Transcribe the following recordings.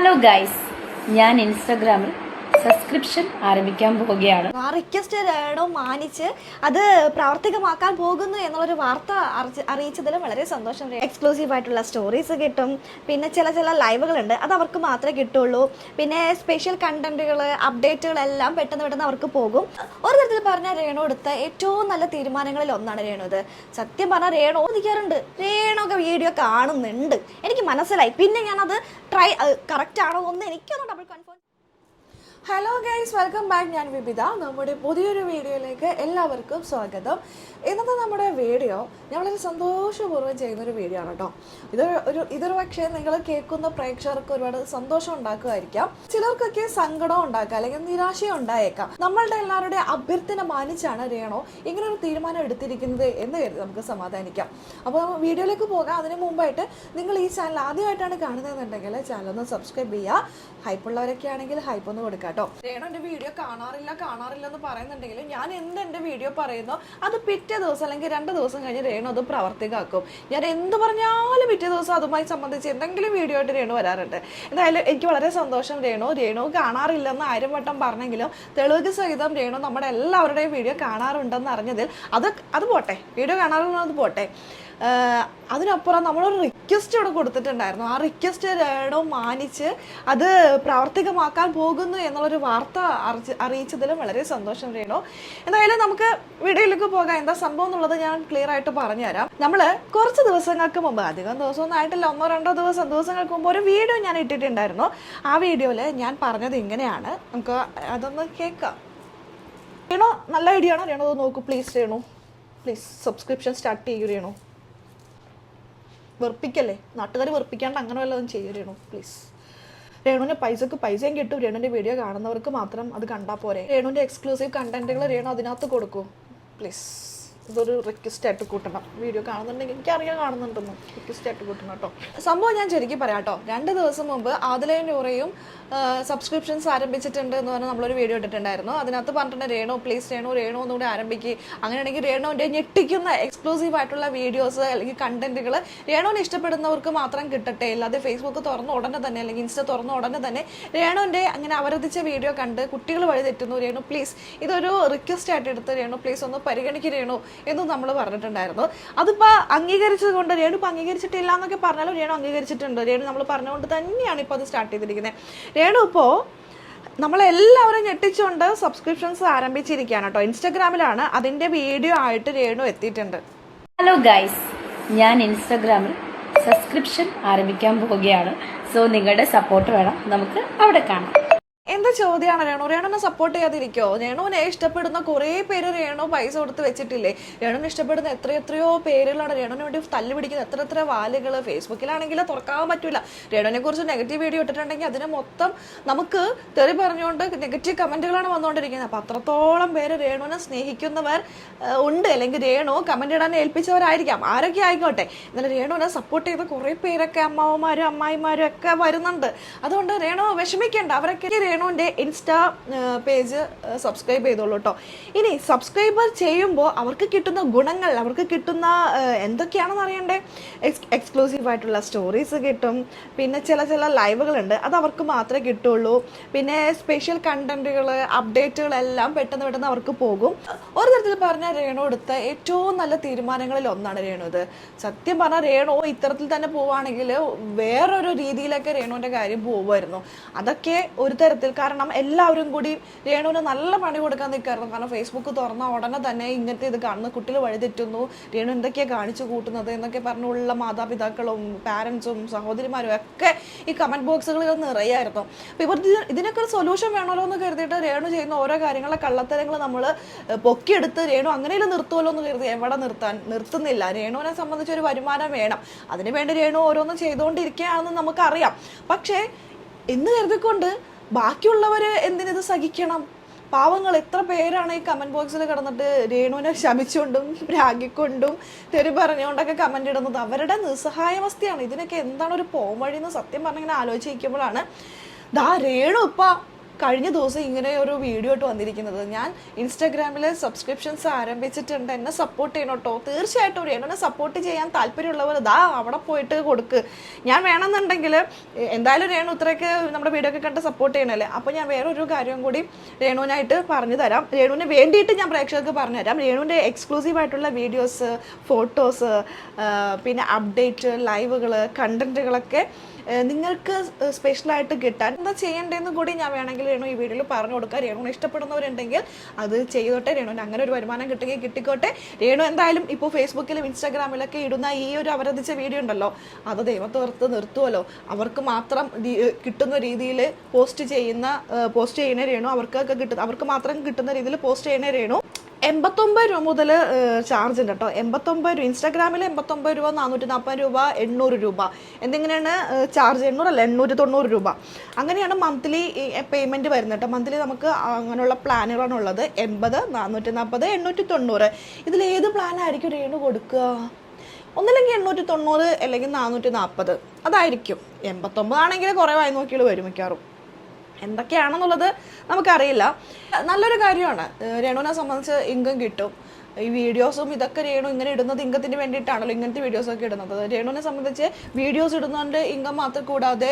Hello guys, ഞാൻ ഇൻസ്റ്റഗ്രാമിൽ subscription ആരംഭിക്കാൻ പോവുകയാണ്. ആ റിക്വസ്റ്റ് മാനിച്ച് അത് പ്രാവർത്തികമാക്കാൻ പോകുന്നു എന്നുള്ളൊരു വാർത്ത അറിയിച്ചതിലും വളരെ സന്തോഷം. എക്സ്ക്ലൂസീവ് ആയിട്ടുള്ള സ്റ്റോറീസ് കിട്ടും, പിന്നെ ചില ലൈവുകളുണ്ട്, അത് അവർക്ക് മാത്രമേ കിട്ടുള്ളൂ. പിന്നെ സ്പെഷ്യൽ കണ്ടന്റുകൾ, അപ്ഡേറ്റുകളെല്ലാം പെട്ടെന്ന് അവർക്ക് പോകും. ഒരു തരത്തിൽ പറഞ്ഞാൽ രേണു എടുത്ത ഏറ്റവും നല്ല തീരുമാനങ്ങളിൽ ഒന്നാണ് രേണു ഇത്. സത്യം പറഞ്ഞാൽ രേണു നിൽക്കാറുണ്ട്, രേണുക്കെ വീഡിയോ കാണുന്നുണ്ട്, എനിക്ക് മനസ്സിലായി. പിന്നെ ഞാനത് കറക്റ്റ് ആണോ എന്ന് എനിക്കൊന്ന് double confirm. Hello guys, welcome back. ഞാൻ വിബിത. നമ്മുടെ പുതിയൊരു വീഡിയോയിലേക്ക് എല്ലാവർക്കും സ്വാഗതം. ഇന്നത്തെ നമ്മുടെ വീഡിയോ ഞാൻ വളരെ സന്തോഷപൂർവ്വം ചെയ്യുന്നൊരു വീഡിയോ ആണ് കേട്ടോ. ഇതൊരു പക്ഷേ നിങ്ങൾ കേൾക്കുന്ന പ്രേക്ഷകർക്ക് ഒരുപാട് സന്തോഷം ഉണ്ടാക്കുമായിരിക്കാം, ചിലർക്കൊക്കെ സങ്കടം ഉണ്ടാക്കാം, അല്ലെങ്കിൽ നിരാശയും ഉണ്ടായേക്കാം. നമ്മളുടെ എല്ലാവരുടെ അഭ്യർത്ഥന മാനിച്ചാണ് രേണു ഇങ്ങനൊരു തീരുമാനം എടുത്തിരിക്കുന്നത് എന്ന് കരുതി നമുക്ക് സമാധാനിക്കാം. അപ്പോൾ വീഡിയോയിലേക്ക് പോകാം. അതിന് മുമ്പായിട്ട് നിങ്ങൾ ഈ ചാനൽ ആദ്യമായിട്ടാണ് കാണുന്നതെന്നുണ്ടെങ്കിൽ ചാനൽ ഒന്ന് സബ്സ്ക്രൈബ് ചെയ്യുക. ഹൈപ്പുള്ളവരൊക്കെ ആണെങ്കിൽ ഹൈപ്പ് ഒന്ന് കൊടുക്കാം. രേണു എന്റെ വീഡിയോ കാണാറില്ല എന്ന് പറയുന്നുണ്ടെങ്കിൽ ഞാൻ എന്റെ വീഡിയോ പറയുന്നു, അത് പിറ്റേ ദിവസം അല്ലെങ്കിൽ 2 ദിവസം കഴിഞ്ഞ് രേണു അത് പ്രാവർത്തികമാക്കും. ഞാൻ എന്ത് പറഞ്ഞാലും പിറ്റേ ദിവസം അതുമായി സംബന്ധിച്ച് എന്തെങ്കിലും വീഡിയോ ആയിട്ട് രേണു വരാറുണ്ട്. എന്തായാലും എനിക്ക് വളരെ സന്തോഷം. രേണു കാണാറില്ലെന്ന് 1000 വട്ടം പറഞ്ഞെങ്കിലും തെളിവ് സഹിതം രേണു നമ്മുടെ എല്ലാവരുടെയും വീഡിയോ കാണാറുണ്ടെന്ന് അറിഞ്ഞതിൽ അത് പോട്ടെ, വീഡിയോ കാണാറുള്ളത് പോട്ടെ, അതിനപ്പുറം നമ്മളൊരു റിക്വസ്റ്റ് ഇവിടെ കൊടുത്തിട്ടുണ്ടായിരുന്നു. ആ റിക്വസ്റ്റ് രേണു മാനിച്ച് അത് പ്രാവർത്തികമാക്കാൻ പോകുന്നു എന്നുള്ളൊരു വാർത്ത അറിയിച്ചതിലും വളരെ സന്തോഷം രേണു. എന്തായാലും നമുക്ക് വീഡിയോയിലേക്ക് പോകാം. എന്താ സംഭവം എന്നുള്ളത് ഞാൻ ക്ലിയർ ആയിട്ട് പറഞ്ഞുതരാം. നമ്മള് കുറച്ച് ദിവസങ്ങൾക്ക് മുമ്പ്, അധികം ദിവസമൊന്നും ആയിട്ടില്ല, 1-2 ദിവസങ്ങൾക്ക് മുമ്പ് ഒരു വീഡിയോ ഞാൻ ഇട്ടിട്ടുണ്ടായിരുന്നു. ആ വീഡിയോയില് ഞാൻ പറഞ്ഞത് ഇങ്ങനെയാണ്, നമുക്ക് അതൊന്ന് കേൾക്കാം. രേണു നല്ല ഐഡിയ ആണ്, രേണു നോക്കൂ please. Renu please subscription start ചെയ്യൂ. രേണു വെറുപ്പിക്കല്ലേ, നാട്ടുകാർ വെറുപ്പിക്കാണ്ട് അങ്ങനെ വല്ലതും ചെയ്യൂ രേണു പ്ലീസ്. രേണുവിൻ്റെ പൈസയും കിട്ടും. രേണുവിൻ്റെ വീഡിയോ കാണുന്നവർക്ക് മാത്രം അത് കണ്ടാൽ പോരെ. രേണുവിൻ്റെ എക്സ്ക്ലൂസീവ് കണ്ടന്റുകൾ രേണു അതിനകത്ത് കൊടുക്കൂ പ്ലീസ്. ഇതൊരു റിക്വസ്റ്റ് ആയിട്ട് കൂട്ടണം. വീഡിയോ കാണുന്നുണ്ടെങ്കിൽ എനിക്കറിയാൻ കാണുന്നുണ്ടെന്ന്, റിക്വസ്റ്റ് ആയിട്ട് കൂട്ടണം കേട്ടോ. സംഭവം ഞാൻ ശരിക്കും പറയാം കേട്ടോ. 2 ദിവസം മുമ്പ് ആദിലയും നൂറയും സബ്സ്ക്രിപ്ഷൻസ് ആരംഭിച്ചിട്ടുണ്ട് എന്ന് പറഞ്ഞാൽ നമ്മളൊരു വീഡിയോ ഇട്ടിട്ടുണ്ടായിരുന്നു. അതിനകത്ത് പറഞ്ഞിട്ടുണ്ട് രേണു പ്ലീസ്, രേണു ഒന്നുകൂടി ആരംഭിക്കുക. അങ്ങനെയാണെങ്കിൽ രേണുവിൻ്റെ ഞെട്ടിക്കുന്ന എക്സ്ക്ലൂസീവ് ആയിട്ടുള്ള വീഡിയോസ് അല്ലെങ്കിൽ കണ്ടന്റുകൾ രേണുവിനെ ഇഷ്ടപ്പെടുന്നവർക്ക് മാത്രം കിട്ടട്ടെ. അല്ലാതെ ഫേസ്ബുക്ക് തുറന്ന ഉടനെ തന്നെ അല്ലെങ്കിൽ ഇൻസ്റ്റ തുറന്ന ഉടനെ തന്നെ രേണുവിൻ്റെ അങ്ങനെ അവതരിച്ച വീഡിയോ കണ്ട് കുട്ടികൾ വഴി തെറ്റുന്നു. രേണു പ്ലീസ്, ഇതൊരു റിക്വസ്റ്റ് ആയിട്ട് എടുത്ത് രേണു പ്ലീസ് ഒന്ന് പരിഗണിക്കുക രേണു എന്ന് നമ്മൾ പറഞ്ഞിട്ടുണ്ടായിരുന്നു. അതിപ്പോൾ അംഗീകരിച്ചത് കൊണ്ട് രേണു ഇപ്പം അംഗീകരിച്ചിട്ടില്ല എന്നൊക്കെ പറഞ്ഞാലും രേണു അംഗീകരിച്ചിട്ടുണ്ട്. രേണു നമ്മൾ പറഞ്ഞുകൊണ്ട് തന്നെയാണ് ഇപ്പോൾ അത് സ്റ്റാർട്ട് ചെയ്തിരിക്കുന്നത്. രേണു ഇപ്പോൾ നമ്മളെല്ലാവരും ഞെട്ടിച്ചുകൊണ്ട് സബ്സ്ക്രിപ്ഷൻസ് ആരംഭിച്ചിരിക്കുകയാണ് കേട്ടോ. ഇൻസ്റ്റഗ്രാമിലാണ് അതിൻ്റെ വീഡിയോ ആയിട്ട് രേണു എത്തിയിട്ടുണ്ട്. ഹലോ ഗൈസ്, ഞാൻ ഇൻസ്റ്റഗ്രാമിൽ സബ്സ്ക്രിപ്ഷൻ ആരംഭിക്കാൻ പോവുകയാണ്. സോ നിങ്ങളുടെ സപ്പോർട്ട് വേണം, നമുക്ക് അവിടെ കാണാം. എന്താ ചോദ്യമാണ് രേണുവിനെ സപ്പോർട്ട് ചെയ്യാതിരിക്കോ? രേണുവിനെ ഇഷ്ടപ്പെടുന്ന കുറേ പേര് രേണു പൈസ കൊടുത്ത് വെച്ചിട്ടില്ലേ? രേണുവിനെ ഇഷ്ടപ്പെടുന്ന എത്രയോ പേരുകളാണ്. രേണുവിന് വേണ്ടി തല്ല് പിടിക്കുന്ന എത്ര വാലുകൾ. ഫേസ്ബുക്കിലാണെങ്കിൽ തുറക്കാൻ പറ്റൂല. രേണുവിനെ കുറിച്ച് നെഗറ്റീവ് വീഡിയോ ഇട്ടിട്ടുണ്ടെങ്കിൽ അതിന് മൊത്തം നമുക്ക് തെറി പറഞ്ഞുകൊണ്ട് നെഗറ്റീവ് കമന്റുകളാണ് വന്നുകൊണ്ടിരിക്കുന്നത്. അപ്പം അത്രത്തോളം പേര് രേണുവിനെ സ്നേഹിക്കുന്നവർ ഉണ്ട്, അല്ലെങ്കിൽ രേണു കമന്റ് ഇടാൻ ഏൽപ്പിച്ചവരായിരിക്കാം, ആരൊക്കെ ആയിക്കോട്ടെ. എന്നാലും രേണുവിനെ സപ്പോർട്ട് ചെയ്ത കുറേ പേരൊക്കെ അമ്മാവന്മാരും അമ്മായിമാരും ഒക്കെ വരുന്നുണ്ട്. അതുകൊണ്ട് രേണു വിഷമിക്കേണ്ട. അവരൊക്കെ രേണുവിൻ്റെ ഇൻസ്റ്റാ പേജ് സബ്സ്ക്രൈബ് ചെയ്തോളൂ കേട്ടോ. ഇനി സബ്സ്ക്രൈബർ ചെയ്യുമ്പോൾ അവർക്ക് കിട്ടുന്ന ഗുണങ്ങൾ, അവർക്ക് കിട്ടുന്ന എന്തൊക്കെയാണെന്ന് അറിയണ്ടേ? എക്സ്ക്ലൂസീവ് ആയിട്ടുള്ള സ്റ്റോറീസ് കിട്ടും, പിന്നെ ചില ലൈവുകളുണ്ട്, അത് അവർക്ക് മാത്രമേ കിട്ടുള്ളൂ. പിന്നെ സ്പെഷ്യൽ കണ്ടന്റുകൾ, അപ്ഡേറ്റുകളെല്ലാം പെട്ടെന്ന് അവർക്ക് പോകും. ഒരു തരത്തിൽ പറഞ്ഞാൽ രേണു എടുത്ത ഏറ്റവും നല്ല തീരുമാനങ്ങളിൽ ഒന്നാണ് രേണു ഇത്. സത്യം പറഞ്ഞാൽ രേണു ഇത്തരത്തിൽ തന്നെ പോവുകയാണെങ്കിൽ വേറൊരു രീതിയിലൊക്കെ രേണുവിൻ്റെ കാര്യം പോകുമായിരുന്നു. അതൊക്കെ ഒരു തരത്തിൽ, കാരണം എല്ലാവരും കൂടി രേണുവിന് നല്ല പണി കൊടുക്കാൻ നിൽക്കായിരുന്നു. കാരണം ഫേസ്ബുക്ക് തുറന്ന ഉടനെ തന്നെ ഇങ്ങനത്തെ ഇത് കാണുന്നു, കുട്ടികൾ വഴിതെറ്റുന്നു, രേണു എന്തൊക്കെയാണ് കാണിച്ചു കൂട്ടുന്നത് എന്നൊക്കെ പറഞ്ഞുള്ള മാതാപിതാക്കളും പാരൻസും സഹോദരിമാരും ഒക്കെ ഈ കമന്റ് ബോക്സുകളിൽ നിറയായിരുന്നു. അപ്പോൾ ഇവർ ഇതിനൊക്കെ ഒരു സൊല്യൂഷൻ വേണമല്ലോ എന്ന് കരുതിയിട്ട് രേണു ചെയ്യുന്ന ഓരോ കാര്യങ്ങളെ കള്ളത്തരങ്ങൾ നമ്മൾ പൊക്കിയെടുത്ത് രേണു അങ്ങനെയും നിർത്തുമല്ലോ എന്ന് കരുതി എവിടെ നിർത്തുന്നില്ല. രേണുവിനെ സംബന്ധിച്ച് ഒരു വരുമാനം വേണം, അതിനുവേണ്ടി രേണു ഓരോന്നും ചെയ്തുകൊണ്ടിരിക്കുകയാണെന്ന് നമുക്കറിയാം. പക്ഷേ എന്ന് കരുതിക്കൊണ്ട് ബാക്കിയുള്ളവർ എന്തിനിത് സഹിക്കണം? പാവങ്ങൾ എത്ര പേരാണ് ഈ കമന്റ് ബോക്സിൽ കിടന്നിട്ട് രേണുവിനെ ശമിച്ചുകൊണ്ടും രാഗിക്കൊണ്ടും തെറി പറഞ്ഞുകൊണ്ടൊക്കെ കമന്റ് ഇടുന്നത്. അവരുടെ നിസ്സഹായാവസ്ഥയാണ്. ഇതിനൊക്കെ എന്താണ് ഒരു പോംവഴി എന്ന് സത്യം പറഞ്ഞിങ്ങനെ ആലോചിക്കുമ്പോഴാണ് രേണു ഇപ്പം കഴിഞ്ഞ ദിവസം ഇങ്ങനെ ഒരു വീഡിയോ ആയിട്ട് വന്നിരിക്കുന്നത്. ഞാൻ ഇൻസ്റ്റാഗ്രാമിൽ സബ്സ്ക്രിപ്ഷൻസ് ആരംഭിച്ചിട്ടുണ്ട്, എന്നെ സപ്പോർട്ട് ചെയ്യണം കേട്ടോ. തീർച്ചയായിട്ടും രേണുവിനെ സപ്പോർട്ട് ചെയ്യാൻ താല്പര്യമുള്ളവർ ദാ അവിടെ പോയിട്ട് കൊടുക്ക്. ഞാൻ വേണമെന്നുണ്ടെങ്കിൽ എന്തായാലും രേണു ഇത്രയൊക്കെ നമ്മുടെ വീഡിയോ ഒക്കെ കണ്ട് സപ്പോർട്ട് ചെയ്യണല്ലേ. അപ്പോൾ ഞാൻ വേറൊരു കാര്യം കൂടി രേണുവിനായിട്ട് പറഞ്ഞു തരാം. രേണുവിന് വേണ്ടിയിട്ട് ഞാൻ പ്രേക്ഷകർക്ക് പറഞ്ഞു തരാം. രേണുവിൻ്റെ എക്സ്ക്ലൂസീവ് ആയിട്ടുള്ള വീഡിയോസ്, ഫോട്ടോസ്, പിന്നെ അപ്ഡേറ്റ്, ലൈവുകൾ, കണ്ടന്റുകളൊക്കെ നിങ്ങൾക്ക് സ്പെഷ്യലായിട്ട് കിട്ടാൻ എന്താ ചെയ്യേണ്ടതെന്ന് കൂടി ഞാൻ വേണമെങ്കിൽ രേണു ഈ വീഡിയോയിൽ പറഞ്ഞു കൊടുക്കുക. രേണുവിനെ ഇഷ്ടപ്പെടുന്നവരുണ്ടെങ്കിൽ അത് ചെയ്തോട്ടെ. രേണുവിന് അങ്ങനെ ഒരു വരുമാനം കിട്ടുകയും കിട്ടിക്കോട്ടെ. രേണു എന്തായാലും ഇപ്പോൾ ഫേസ്ബുക്കിലും ഇൻസ്റ്റാഗ്രാമിലൊക്കെ ഇടുന്ന ഈ ഒരു അവതരിച്ച വീഡിയോ ഉണ്ടല്ലോ, അത് ദൈവത്തോർത്ത് നിർത്തുമല്ലോ. അവർക്ക് മാത്രം കിട്ടുന്ന രീതിയിൽ പോസ്റ്റ് ചെയ്യുന്ന രേണു, അവർക്ക് മാത്രം കിട്ടുന്ന രീതിയിൽ പോസ്റ്റ് ചെയ്യുന്ന രേണു. 89 രൂപ മുതൽ ചാർജ് ഉണ്ട് കേട്ടോ. 89 രൂപ ഇൻസ്റ്റാഗ്രാമിൽ, 89 രൂപ, 440 രൂപ, 800 രൂപ എന്തെങ്ങനെയാണ് ചാർജ്? 800 അല്ല, 890 രൂപ അങ്ങനെയാണ് മന്ത്ലി പേയ്മെൻറ്റ് വരുന്നത് കേട്ടോ. മന്ത്ലി നമുക്ക് അങ്ങനെയുള്ള പ്ലാനുകളാണ് ഉള്ളത്. 80, 440, 890. ഇതിൽ ഏത് പ്ലാനായിരിക്കും രേണു കൊടുക്കുക? ഒന്നില്ലെങ്കിൽ 890 അല്ലെങ്കിൽ 440 അതായിരിക്കും. 89 ആണെങ്കിൽ കുറേ വായി നോക്കിയാൽ വരും മിക്കവാറും. എന്തൊക്കെയാണെന്നുള്ളത് നമുക്കറിയില്ല. നല്ലൊരു കാര്യമാണ്. രേണുവിനെ സംബന്ധിച്ച് ഇൻകം കിട്ടും. ഈ വീഡിയോസും ഇതൊക്കെ രേണു ഇങ്ങനെ ഇടുന്നത് ഇൻകത്തിന് വേണ്ടിയിട്ടാണല്ലോ ഇങ്ങനത്തെ വീഡിയോസൊക്കെ ഇടുന്നത്. രേണുവിനെ സംബന്ധിച്ച് വീഡിയോസ് ഇടുന്നതുകൊണ്ട് ഇൻകം മാത്രം കൂടാതെ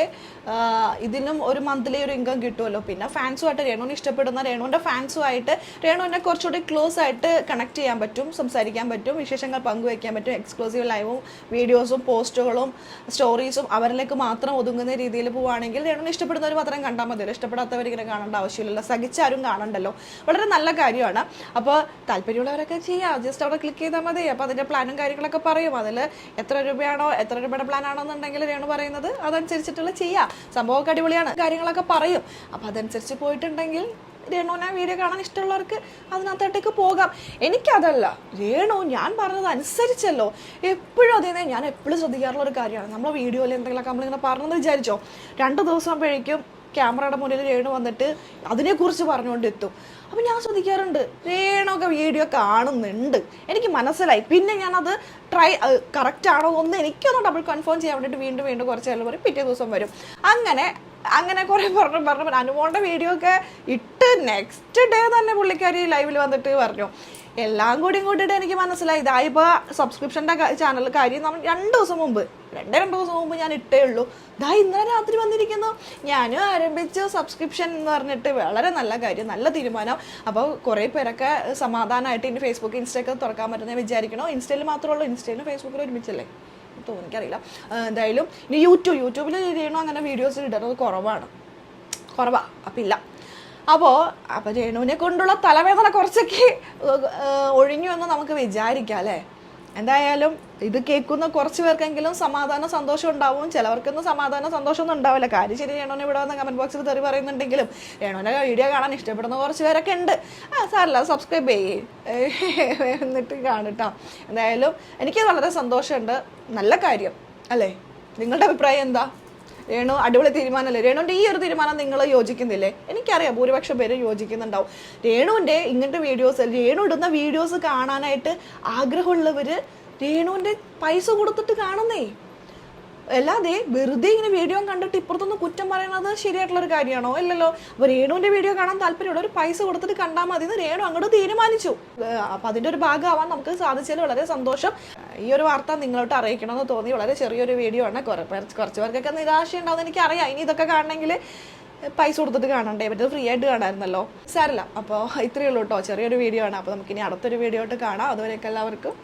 ഇതിനും ഒരു മന്ത്ലി ഒരു ഇൻകം കിട്ടുമല്ലോ. പിന്നെ ഫാൻസുമായിട്ട്, രേണുവിനെ ഇഷ്ടപ്പെടുന്ന രേണുവിൻ്റെ ഫാൻസുമായിട്ട് രേണുവിനെ കുറച്ചുകൂടി ക്ലോസ് ആയിട്ട് കണക്ട് ചെയ്യാൻ പറ്റും, സംസാരിക്കാൻ പറ്റും, വിശേഷങ്ങൾ പങ്കുവയ്ക്കാൻ പറ്റും. എക്സ്ക്ലൂസീവ് ലൈവും വീഡിയോസും പോസ്റ്റുകളും സ്റ്റോറീസും അവരിലേക്ക് മാത്രം ഒതുങ്ങുന്ന രീതിയിൽ പോവുകയാണെങ്കിൽ രേണുവിനെ ഇഷ്ടപ്പെടുന്നവർ മാത്രം കണ്ടാൽ മതിയല്ലോ. ഇഷ്ടപ്പെടാത്തവർ ഇങ്ങനെ കാണേണ്ട ആവശ്യമില്ലല്ലോ. സഹിച്ചാരും കാണണ്ടല്ലോ. വളരെ നല്ല കാര്യമാണ്. അപ്പോൾ താല്പര്യമുള്ളവരൊക്കെ ജസ്റ്റ് അവിടെ ക്ലിക്ക് ചെയ്താൽ മതി. അപ്പോൾ അതിൻ്റെ പ്ലാനും കാര്യങ്ങളൊക്കെ പറയും. അതിൽ എത്ര രൂപയുടെ പ്ലാൻ ആണെന്നുണ്ടെങ്കിൽ രേണു പറയുന്നത് അതനുസരിച്ചിട്ടുള്ള ചെയ്യാം. സംഭവമൊക്കെ അടിപൊളിയാണ്, കാര്യങ്ങളൊക്കെ പറയും. അപ്പോൾ അതനുസരിച്ച് പോയിട്ടുണ്ടെങ്കിൽ രേണുവിനെ വീഡിയോ കാണാൻ ഇഷ്ടമുള്ളവർക്ക് അതിനകത്തോട്ടേക്ക് പോകാം. എനിക്കതല്ല, രേണു ഞാൻ പറഞ്ഞത് അനുസരിച്ചല്ലോ. എപ്പോഴും അതേ ഞാൻ എപ്പോഴും ശ്രദ്ധിക്കാറുള്ള ഒരു കാര്യമാണ്. നമ്മൾ വീഡിയോയിൽ എന്തെങ്കിലുമൊക്കെ നമ്മളിങ്ങനെ പറഞ്ഞെന്ന് വിചാരിച്ചോ, 2 ദിവസമാകുമ്പോഴേക്കും ക്യാമറയുടെ മുന്നിൽ രേണു വന്നിട്ട് അതിനെക്കുറിച്ച് പറഞ്ഞുകൊണ്ട് എത്തും. അപ്പം ഞാൻ ശ്രദ്ധിക്കാറുണ്ട്, രേണുവൊക്കെ വീഡിയോ കാണുന്നുണ്ട്, എനിക്ക് മനസ്സിലായി. പിന്നെ ഞാനത് കറക്റ്റ് ആണോ ഒന്ന് എനിക്കൊന്ന് ഡബിൾ കൺഫേം ചെയ്യാൻ വേണ്ടിയിട്ട് വീണ്ടും കുറച്ച് നേരം പറയും, പിറ്റേ ദിവസം വരും. അങ്ങനെ കുറേ പറഞ്ഞു അനുമോളുടെ വീഡിയോ ഒക്കെ ഇട്ട് നെക്സ്റ്റ് ഡേ തന്നെ പുള്ളിക്കാരി ലൈവിൽ വന്നിട്ട് പറഞ്ഞു. എല്ലാം കൂട്ടിയിട്ട് എനിക്ക് മനസ്സിലായി. ഇതായിപ്പോൾ സബ്സ്ക്രിപ്ഷൻ്റെ ചാനൽ കാര്യം നമ്മൾ 2 ദിവസം മുമ്പ് ഞാൻ ഇട്ടേ ഉള്ളൂ. ഇന്നലെ രാത്രി വന്നിരിക്കുന്നു. ഞാനും ആരംഭിച്ചു സബ്സ്ക്രിപ്ഷൻ എന്ന് പറഞ്ഞിട്ട്. വളരെ നല്ല കാര്യം, നല്ല തീരുമാനം. അപ്പോൾ കുറേ പേരൊക്കെ സമാധാനമായിട്ട് ഇനി ഫേസ്ബുക്ക്, ഇൻസ്റ്റയൊക്കെ തുറക്കാൻ പറ്റുന്നത് വിചാരിക്കണോ? ഇൻസ്റ്റയിൽ മാത്രമേ ഉള്ളൂ, ഇൻസ്റ്റയിലും ഫേസ്ബുക്കിലും ഒരുമിച്ചല്ലേ? എനിക്കറിയില്ല. എന്തായാലും ഇനി യൂട്യൂബിൽ രേണു അങ്ങനെ വീഡിയോസ് ഇടുന്നത് കുറവാണ്. അപ്പം ഇല്ല. അപ്പോൾ രേണുവിനെ കൊണ്ടുള്ള തലവേദന കുറച്ചൊക്കെ ഒഴിഞ്ഞു എന്ന് നമുക്ക് വിചാരിക്കാം അല്ലേ? എന്തായാലും ഇത് കേൾക്കുന്ന കുറച്ച് പേർക്കെങ്കിലും സമാധാന സന്തോഷം ഉണ്ടാവും. ചിലവർക്കൊന്നും സമാധാന സന്തോഷമൊന്നും ഉണ്ടാവില്ല. കാര്യം ശരി, രേണുവിനെ ഇവിടെ വന്ന് കമൻറ്റ് ബോക്സിൽ തെറി പറയുന്നുണ്ടെങ്കിലും രേണുവിൻ്റെ വീഡിയോ കാണാൻ ഇഷ്ടപ്പെടുന്ന കുറച്ച് പേരൊക്കെ ഉണ്ട്. സാറില്ല, സബ്സ്ക്രൈബ് ചെയ്യേ എന്നിട്ട് കാണട്ടോ. എന്തായാലും എനിക്ക് വളരെ സന്തോഷമുണ്ട്. നല്ല കാര്യം അല്ലേ? നിങ്ങളുടെ അഭിപ്രായം എന്താ? രേണു അടിപൊളി തീരുമാനമല്ലേ? രേണുവിൻ്റെ ഈ ഒരു തീരുമാനം നിങ്ങൾ യോജിക്കുന്നില്ലേ? എനിക്കറിയാം ഭൂരിപക്ഷം പേര് യോജിക്കുന്നുണ്ടാവും. രേണുവിൻ്റെ ഇങ്ങനത്തെ വീഡിയോസ്, രേണു ഇടുന്ന വീഡിയോസ് കാണാനായിട്ട് ആഗ്രഹമുള്ളവർ രേണുവിൻ്റെ പൈസ കൊടുത്തിട്ട് കാണുന്നേ. അല്ലാതെ വെറുതെ ഇങ്ങനെ വീഡിയോ കണ്ടിട്ട് ഇപ്പുറത്തൊന്ന് കുറ്റം പറയുന്നത് ശരിയായിട്ടുള്ളൊരു കാര്യമാണോ? ഇല്ലല്ലോ. അപ്പോൾ രേണുവിൻ്റെ വീഡിയോ കാണാൻ താല്പര്യമുള്ള ഒരു പൈസ കൊടുത്തിട്ട് കണ്ടാൽ മതി എന്ന് രേണു അങ്ങോട്ട് തീരുമാനിച്ചു. അപ്പോൾ അതിൻ്റെ ഒരു ഭാഗമാവാൻ നമുക്ക് സാധിച്ചതിൽ വളരെ സന്തോഷം. ഈ ഒരു വാർത്ത നിങ്ങളോട്ട് അറിയിക്കണമെന്ന് തോന്നി. വളരെ ചെറിയൊരു വീഡിയോ ആണ്. കുറച്ച് പേർക്കൊക്കെ നിരാശയുണ്ടാവുമെന്ന് എനിക്കറിയാം. ഇനി ഇതൊക്കെ കാണണമെങ്കിൽ പൈസ കൊടുത്തിട്ട് കാണണ്ടേ, പറ്റത് ഫ്രീ ആയിട്ട് കാണാമായിരുന്നല്ലോ. സാരമില്ല. അപ്പോൾ ഇത്രയേ ഉള്ളൂ കേട്ടോ, ചെറിയൊരു വീഡിയോ ആണ്. അപ്പോൾ നമുക്കിനി അടുത്തൊരു വീഡിയോ ആയിട്ട് കാണാം. അതുവരെയൊക്കെ എല്ലാവർക്കും